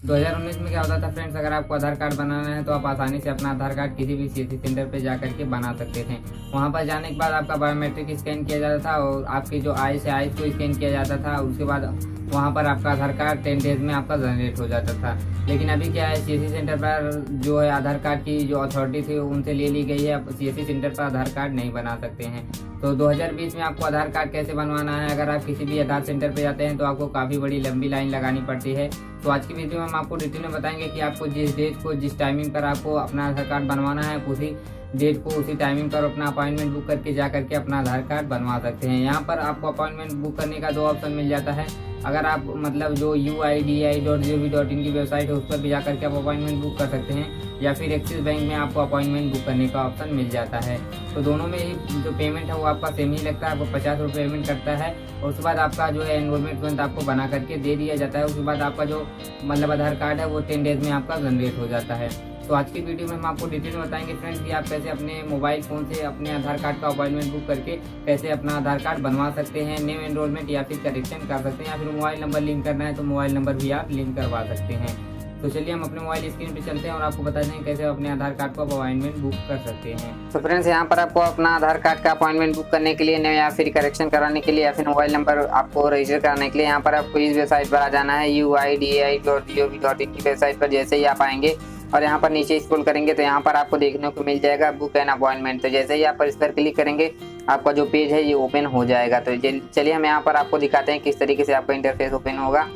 2019 में क्या होता था फ्रेंड्स, अगर आपको आधार कार्ड बनाना है तो आप आसानी से अपना आधार कार्ड किसी भी सीएससी सेंटर पे जा करके बना सकते थे। वहाँ पर जाने के बाद आपका बायोमेट्रिक स्कैन किया जाता था और आपकी जो आईज है आईज को स्कैन किया जाता था। उसके बाद वहाँ पर आपका आधार कार्ड 10 डेज में आपका जनरेट हो जाता था। लेकिन अभी क्या है, सीएससी सेंटर पर जो है आधार कार्ड की जो अथॉरिटी थी उनसे ले ली गई है। अब सीएससी सेंटर पर आधार कार्ड नहीं बना सकते हैं। तो 2020 में आपको आधार कार्ड कैसे बनवाना है, अगर आप किसी भी आधार सेंटर पर जाते हैं तो आपको काफ़ी बड़ी लंबी लाइन लगानी पड़ती है। तो आज की वीडियो में हम आपको डिटेल में बताएंगे कि आपको जिस डेट को जिस टाइमिंग पर आपको अपना आधार कार्ड बनवाना है, उसी डेट को उसी टाइमिंग पर अपना अपॉइंटमेंट बुक करके जा करके अपना आधार कार्ड बनवा सकते हैं। यहाँ पर आपको अपॉइंटमेंट बुक करने का 2 ऑप्शन मिल जाता है। अगर आप मतलब जो UIDAI.gov.in की वेबसाइट है उस पर भी जा करके आप अपॉइंटमेंट बुक कर सकते हैं, या फिर एक्सिस बैंक में आपको अपॉइंटमेंट बुक करने का ऑप्शन मिल जाता है। तो दोनों में ही जो पेमेंट है वो आपका सेम ही लगता है, आपको 50 रुपये पेमेंट करता है और उसके बाद आपका जो है एनरोलमेंट तुरंत आपको बना करके दे दिया जाता है। उसके बाद आपका जो मतलब आधार कार्ड है वो 10 डेज में आपका जनरेट हो जाता है। तो आज की वीडियो में हम आपको डिटेल में बताएंगे फ्रेंड्स कि आप कैसे अपने मोबाइल फ़ोन से अपने आधार कार्ड का अपॉइंटमेंट बुक करके कैसे अपना आधार कार्ड बनवा सकते हैं, न्यू एनरोलमेंट या फिर करेक्शन कर सकते हैं, या फिर मोबाइल नंबर लिंक करना है तो मोबाइल नंबर भी आप लिंक करवा सकते हैं। तो चलिए हम अपने मोबाइल स्क्रीन पे चलते हैं और आपको बताते हैं कैसे अपने आधार कार्ड को अपॉइंटमेंट बुक कर सकते हैं। तो फ्रेंड्स यहाँ पर आपको अपना आधार कार्ड का अपॉइंटमेंट बुक करने के लिए या फिर करेक्शन कराने के लिए या फिर मोबाइल नंबर आपको रजिस्टर कराने के लिए यहाँ पर आपको इस वेबसाइट पर आ जाना है, UIDAI.gov.in की वेबसाइट पर। जैसे ही आप आएंगे और यहाँ पर नीचे स्क्रॉल करेंगे तो यहाँ पर आपको देखने को मिल जाएगा बुक एन अपॉइंटमेंट। तो जैसे ही आप पर इस पर क्लिक करेंगे आपका जो पेज है ये ओपन हो जाएगा। तो चलिए हम यहाँ पर आपको दिखाते हैं किस तरीके से आपका इंटरफेस ओपन होगा।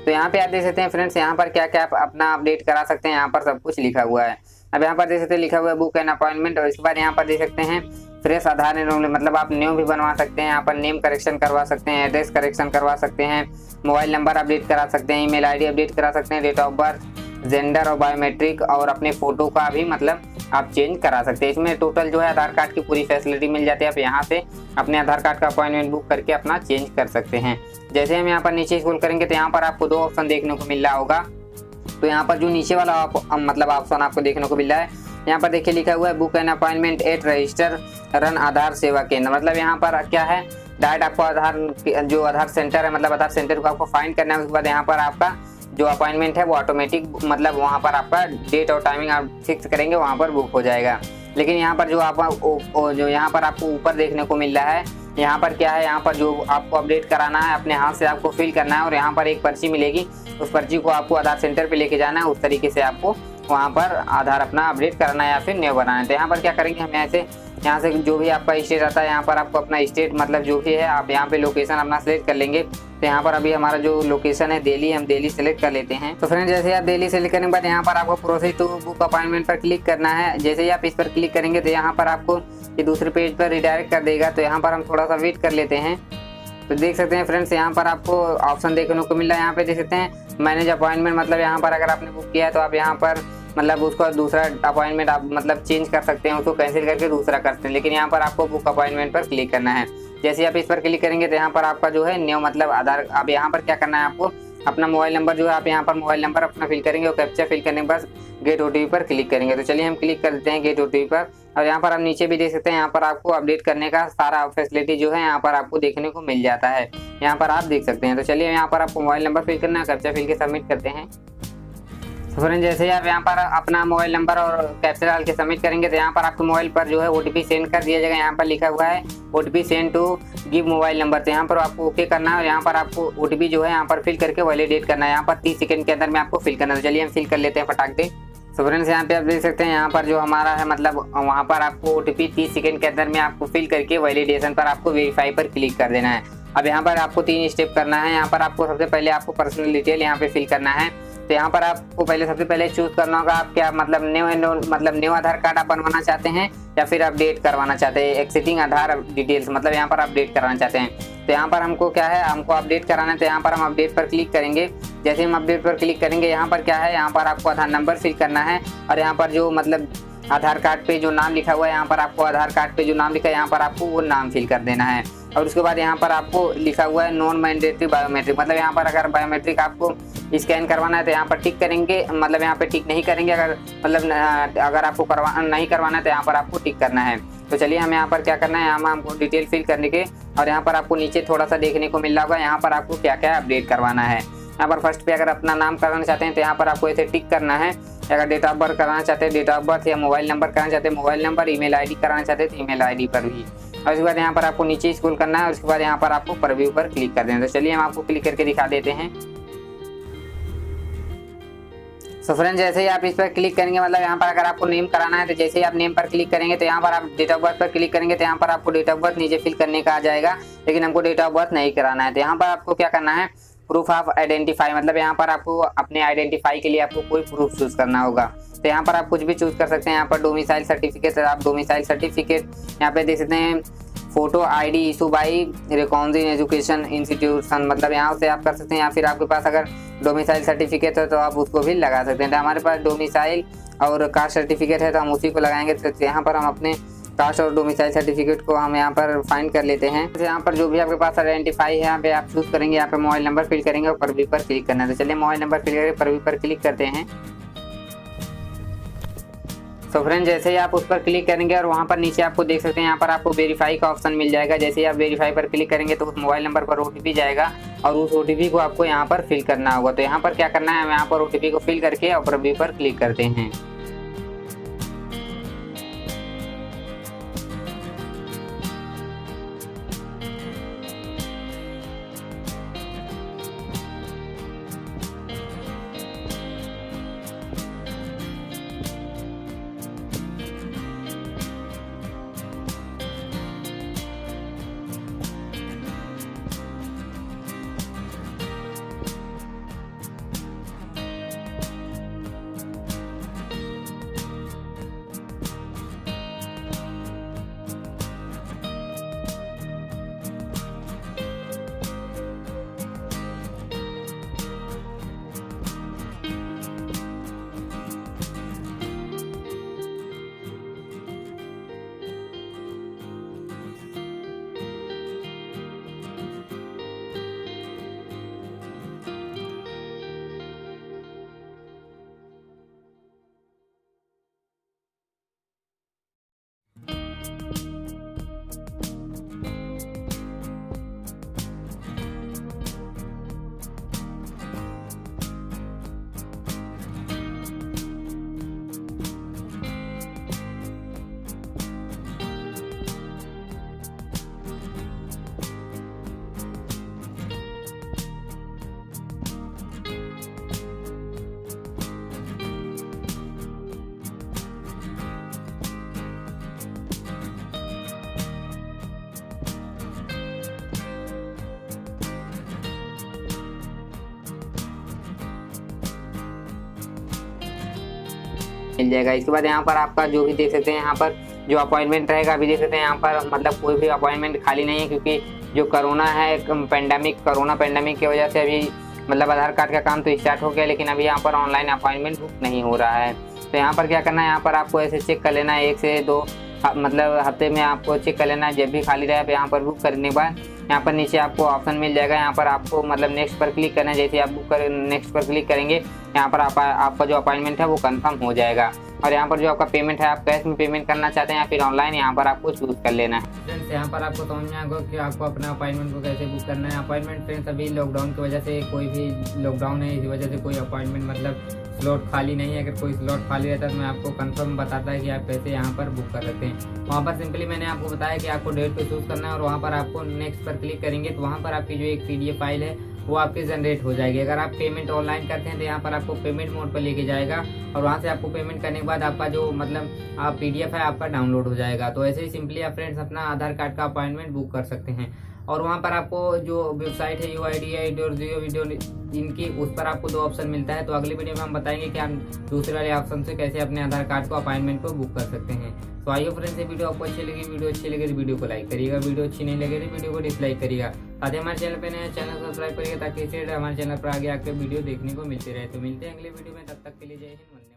तो यहाँ पे आप देख सकते हैं फ्रेंड्स, यहाँ पर क्या क्या आप अपना अपडेट करा सकते हैं, यहाँ पर सब कुछ लिखा हुआ है। अब यहाँ पर देख सकते हैं लिखा हुआ है बुक एन अपॉइंटमेंट, और इसके बाद यहाँ पर देख सकते हैं फ्रेश आधार एनरोलमेंट, मतलब आप न्यू भी बनवा सकते हैं। यहाँ पर नेम करेक्शन करवा सकते हैं, एड्रेस करेक्शन करवा सकते हैं, मोबाइल नंबर अपडेट करा सकते हैं, ईमेल ID अपडेट करा सकते हैं, डेट ऑफ बर्थ, जेंडर और बायोमेट्रिक, और अपने फोटो का भी मतलब आप चेंज करा सकते हैं। इसमें टोटल जो है आधार कार्ड की पूरी फैसिलिटी मिल जाती है। आप यहाँ से अपने आधार कार्ड का अपॉइंटमेंट बुक करके अपना चेंज कर सकते हैं। जैसे हम यहाँ पर नीचे स्क्रॉल करेंगे तो यहाँ पर आपको 2 ऑप्शन देखने को मिल रहा होगा। तो यहाँ पर जो नीचे वाला मतलब ऑप्शन आपको देखने को मिल रहा है, यहाँ पर देखिए लिखा हुआ है book an appointment at register रन आधार सेवा केंद्र। मतलब यहाँ पर क्या है, डायरेक्ट आपको आधार सेंटर है, मतलब आधार सेंटर को आपको फाइंड करना है। उसके बाद यहाँ पर आपका जो अपॉइंटमेंट है वो ऑटोमेटिक मतलब वहाँ पर आपका डेट और टाइमिंग आप फिक्स करेंगे, वहाँ पर बुक हो जाएगा। लेकिन यहाँ पर जो यहाँ पर आपको ऊपर देखने को मिल रहा है, यहाँ पर क्या है, यहाँ पर जो आपको अपडेट कराना है अपने हाथ से आपको फिल करना है, और यहाँ पर एक पर्ची मिलेगी, उस पर्ची को आपको आधार सेंटर पे लेके जाना है। उस तरीके से आपको वहाँ पर आधार अपना अपडेट कराना है या फिर न्यू बनाना है। तो यहाँ पर क्या करेंगे, हम यहाँ से जो भी आपका स्टेट आता है, यहाँ पर आपको अपना स्टेट मतलब जो भी है आप यहाँ पे लोकेशन अपना सेलेक्ट कर लेंगे। तो यहाँ पर अभी हमारा जो लोकेशन है दिल्ली, हम दिल्ली सेलेक्ट कर लेते हैं। तो फ्रेंड जैसे आप दिल्ली सेलेक्ट करने के बाद यहाँ पर आपको प्रोसेस टू बुक अपॉइंटमेंट पर क्लिक करना है। जैसे ही आप इस पर क्लिक करेंगे तो यहाँ पर आपको ये दूसरे पेज पर रिडायरेक्ट कर देगा। तो यहाँ पर हम थोड़ा सा वेट कर लेते हैं। तो देख सकते हैं फ्रेंड्स, यहाँ पर आपको ऑप्शन देखने को मिल रहा है। यहाँ पे देख सकते हैं मैनेज अपॉइंटमेंट, मतलब यहाँ पर अगर आपने बुक किया है तो आप यहाँ पर मतलब उसका दूसरा अपॉइंटमेंट आप मतलब चेंज कर सकते हैं, उसको कैंसिल करके दूसरा कर सकते हैं। लेकिन यहाँ पर आपको बुक अपॉइंटमेंट पर क्लिक करना है। जैसे आप इस पर क्लिक करेंगे तो यहाँ पर आपका जो है न्यू मतलब आधार, अब यहाँ पर क्या करना है, आपको अपना मोबाइल नंबर जो है आप यहाँ पर मोबाइल नंबर अपना फिल करेंगे और कैप्चा फिल करने के बाद गेट OTP पर क्लिक करेंगे। तो चलिए हम क्लिक कर देते हैं गेट OTP पर, और यहाँ पर आप नीचे भी देख सकते हैं, यहाँ पर आपको अपडेट करने का सारा फैसिलिटी जो है यहाँ पर आपको देखने को मिल जाता है। यहाँ पर आप देख सकते हैं। तो चलिए यहाँ पर आपको मोबाइल नंबर फिल करना है, कैप्चा फिल के सबमिट करते हैं। तो फ्रेंड जैसे ही आप यहाँ पर अपना मोबाइल नंबर और कैप्चा डाल के सबमिट करेंगे तो यहाँ पर आपके मोबाइल पर जो है OTP सेंड कर दिया जाएगा। यहाँ पर लिखा हुआ है OTP send to give mobile number. तो यहाँ पर आपको ओके करना है और यहाँ पर आपको OTP जो है यहाँ पर फिल करके वैलिडेट करना है। यहाँ पर 30 सेकंड के अंदर में आपको फिल करना है। तो चलिए हम फिल कर लेते हैं फटाक से। तो फ्रेंड्स यहाँ पे आप देख सकते हैं, यहाँ पर जो हमारा है मतलब वहाँ पर आपको OTP 30 सेकंड के अंदर में आपको फिल करके वैलिडेशन पर आपको वेरीफाई पर क्लिक कर देना है। अब यहाँ पर आपको 3 स्टेप करना है। यहाँ पर आपको सबसे पहले आपको पर्सनल डिटेल यहाँ पे फिल करना है। तो यहाँ पर आपको सबसे पहले चूज करना होगा आप क्या मतलब न्यू आधार कार्ड आप बनवाना चाहते हैं या फिर अपडेट करवाना चाहते हैं, एक्सिस्टिंग आधार डिटेल्स मतलब यहाँ पर अपडेट कराना चाहते हैं। तो यहाँ पर हमको क्या है, हमको अपडेट कराना है। तो यहाँ पर हम अपडेट पर क्लिक करेंगे। जैसे हम अपडेट पर क्लिक करेंगे यहाँ पर क्या है, यहाँ पर आपको आधार नंबर फिल करना है, और यहाँ पर जो मतलब आधार कार्ड पे जो नाम लिखा हुआ है, यहाँ पर आपको आधार कार्ड पे जो नाम लिखा है यहाँ पर आपको वो नाम फिल कर देना है। और उसके बाद यहाँ पर आपको लिखा हुआ है नॉन मैंडेटरी बायोमेट्रिक, मतलब यहाँ पर अगर बायोमेट्रिक आपको स्कैन करवाना है तो यहाँ पर टिक करेंगे, मतलब यहाँ पे टिक नहीं करेंगे। अगर आपको नहीं करवाना है तो यहाँ पर आपको टिक करना है। तो चलिए हम यहाँ पर क्या करना है, यहाँ हमको डिटेल फिल करने के, और यहाँ पर आपको नीचे थोड़ा सा देखने को मिल रहा होगा यहाँ पर आपको क्या क्या अपडेट करवाना है। यहाँ पर फर्स्ट पे अगर अपना नाम कराना चाहते हैं तो यहाँ पर आपको ऐसे टिक करना है। अगर डेट ऑफ बर्थ कराना चाहते हैं डेट ऑफ बर्थ, या मोबाइल नंबर कराना चाहते हैं मोबाइल नंबर, ईमेल आईडी कराना चाहते हैं तो ईमेल आईडी पर भी। और उसके बाद यहाँ पर आपको नीचे स्क्रॉल करना है और उसके बाद यहाँ पर आपको प्रीव्यू पर क्लिक कर देना है। तो चलिए हम आपको क्लिक करके दिखा देते हैं। सो फ्रेंड, जैसे ही आप इस पर क्लिक करेंगे, मतलब यहाँ पर अगर आपको नेम कराना है तो जैसे ही आप नेम पर क्लिक करेंगे तो यहाँ पर आप डेट ऑफ बर्थ पर क्लिक करेंगे तो यहाँ पर आपको डेट ऑफ बर्थ नीचे फिल करने का आ जाएगा, लेकिन हमको डेट ऑफ बर्थ नहीं कराना है। तो यहाँ पर आपको क्या करना है, प्रूफ ऑफ आइडेंटिफाई, मतलब यहाँ पर आपको अपने आइडेंटिफाई के लिए आपको कोई प्रूफ चूज करना होगा। तो यहाँ पर आप कुछ भी चूज कर सकते हैं। यहाँ पर डोमिसाइल सर्टिफिकेट, आप डोमिसाइल सर्टिफिकेट यहाँ पे देख सकते हैं। Photo ID issue by recognition education institution, मतलब यहाँ से आप कर सकते हैं। या फिर आपके पास अगर डोमिसाइल सर्टिफिकेट है तो आप उसको भी लगा सकते हैं। तो हमारे पास डोमिसाइल और कास्ट सर्टिफिकेट है तो हम उसी को लगाएंगे। तो यहाँ पर हम अपने कास्ट और डोमिसाइल सर्टिफिकेट को हम यहाँ पर फाइंड कर लेते हैं। तो यहाँ पर जो भी आपके पास आइडेंटिफाई है यहाँ पे आप चूज करेंगे। यहाँ पे मोबाइल नंबर फिल करेंगे और प्रीव्यू पर क्लिक करना है। तो चलिए मोबाइल नंबर फिल करके प्रीव्यू पर क्लिक करते हैं। तो फ्रेंड, जैसे ही आप उस पर क्लिक करेंगे और वहाँ पर नीचे आपको देख सकते हैं यहाँ पर आपको वेरीफाई का ऑप्शन मिल जाएगा। जैसे ही आप वेरीफाई पर क्लिक करेंगे तो उस मोबाइल नंबर पर ओटीपी जाएगा और उस ओटीपी को आपको यहाँ पर फिल करना होगा। तो यहाँ पर क्या करना है, हम यहाँ पर ओटीपी को फिल करके और प्रीव्यू पर क्लिक करते हैं। मिल जाएगा। इसके बाद यहाँ पर आपका जो भी देख सकते हैं यहाँ पर जो अपॉइंटमेंट रहेगा, अभी देख सकते हैं यहाँ पर मतलब कोई भी अपॉइंटमेंट खाली नहीं है, क्योंकि जो कोरोना है कोरोना पेंडेमिक की वजह से अभी मतलब आधार कार्ड का काम तो स्टार्ट हो गया, लेकिन अभी यहाँ पर ऑनलाइन अपॉइंटमेंट बुक नहीं हो रहा है। तो यहाँ पर क्या करना है, यहाँ पर आपको ऐसे चेक कर लेना है 1 से 2 मतलब हफ्ते में आपको चेक कर लेना है। जब भी खाली रहे यहाँ पर बुक करने के बाद यहाँ पर नीचे आपको ऑप्शन मिल जाएगा। यहाँ पर आपको मतलब नेक्स्ट पर क्लिक करना है। जैसे आप बुक कर नेक्स्ट पर क्लिक करेंगे यहाँ पर आपका जो अपॉइंटमेंट है वो कंफर्म हो जाएगा। और यहाँ पर जो आपका पेमेंट है, आप कैश में पेमेंट करना चाहते हैं या फिर ऑनलाइन, यहाँ पर आपको चूज कर लेना है। फ्रेंड्स, यहाँ पर आपको समझ में आएगा कि आपको अपना अपॉइंटमेंट को कैसे बुक करना है। अपॉइंटमेंट फ्रेंड्स अभी लॉकडाउन की वजह से कोई भी लॉकडाउन है, इसी वजह से कोई अपॉइंटमेंट मतलब स्लॉट खाली नहीं है। अगर कोई स्लॉट खाली रहता है तो मैं आपको कंफर्म बताता है कि आप कैसे यहाँ पर बुक कर सकते हैं। वहाँ पर सिंपली मैंने आपको बताया कि आपको डेट पे चूज करना है और वहाँ पर आपको नेक्स्ट पर क्लिक करेंगे तो वहाँ पर आपकी जो एक PDF फाइल है वो आपकी जनरेट हो जाएगी। अगर आप पेमेंट ऑनलाइन करते हैं तो यहाँ पर आपको पेमेंट मोड पर लेके जाएगा और वहाँ से आपको पेमेंट करने के बाद आपका जो मतलब आप PDF है आपका डाउनलोड हो जाएगा। तो ऐसे ही सिंपली आप फ्रेंड्स अपना आधार कार्ड का अपॉइंटमेंट बुक कर सकते हैं। और वहाँ पर आपको जो वेबसाइट है UIDAI और इनकी, उस पर आपको 2 ऑप्शन मिलता है। तो अगली वीडियो में हम बताएंगे कि आप दूसरे वाले ऑप्शन से कैसे अपने आधार कार्ड को अपॉइंटमेंट को बुक कर सकते हैं। तो आइए फ्रेंड्स, ये वीडियो आपको अच्छी लगी, वीडियो अच्छी लगे तो वीडियो को लाइक करिएगा, वीडियो अच्छी नहीं लगे तो वीडियो को डिसलाइक करिएगा। साथ ही हमारे चैनल पे नए चैनल सब्सक्राइब करिएगा ताकि इसे हमारे चैनल पर आगे आपके वीडियो देखने को मिलते रहे। तो मिलते हैं अगले वीडियो में, तब तक के लिए जय हिंद।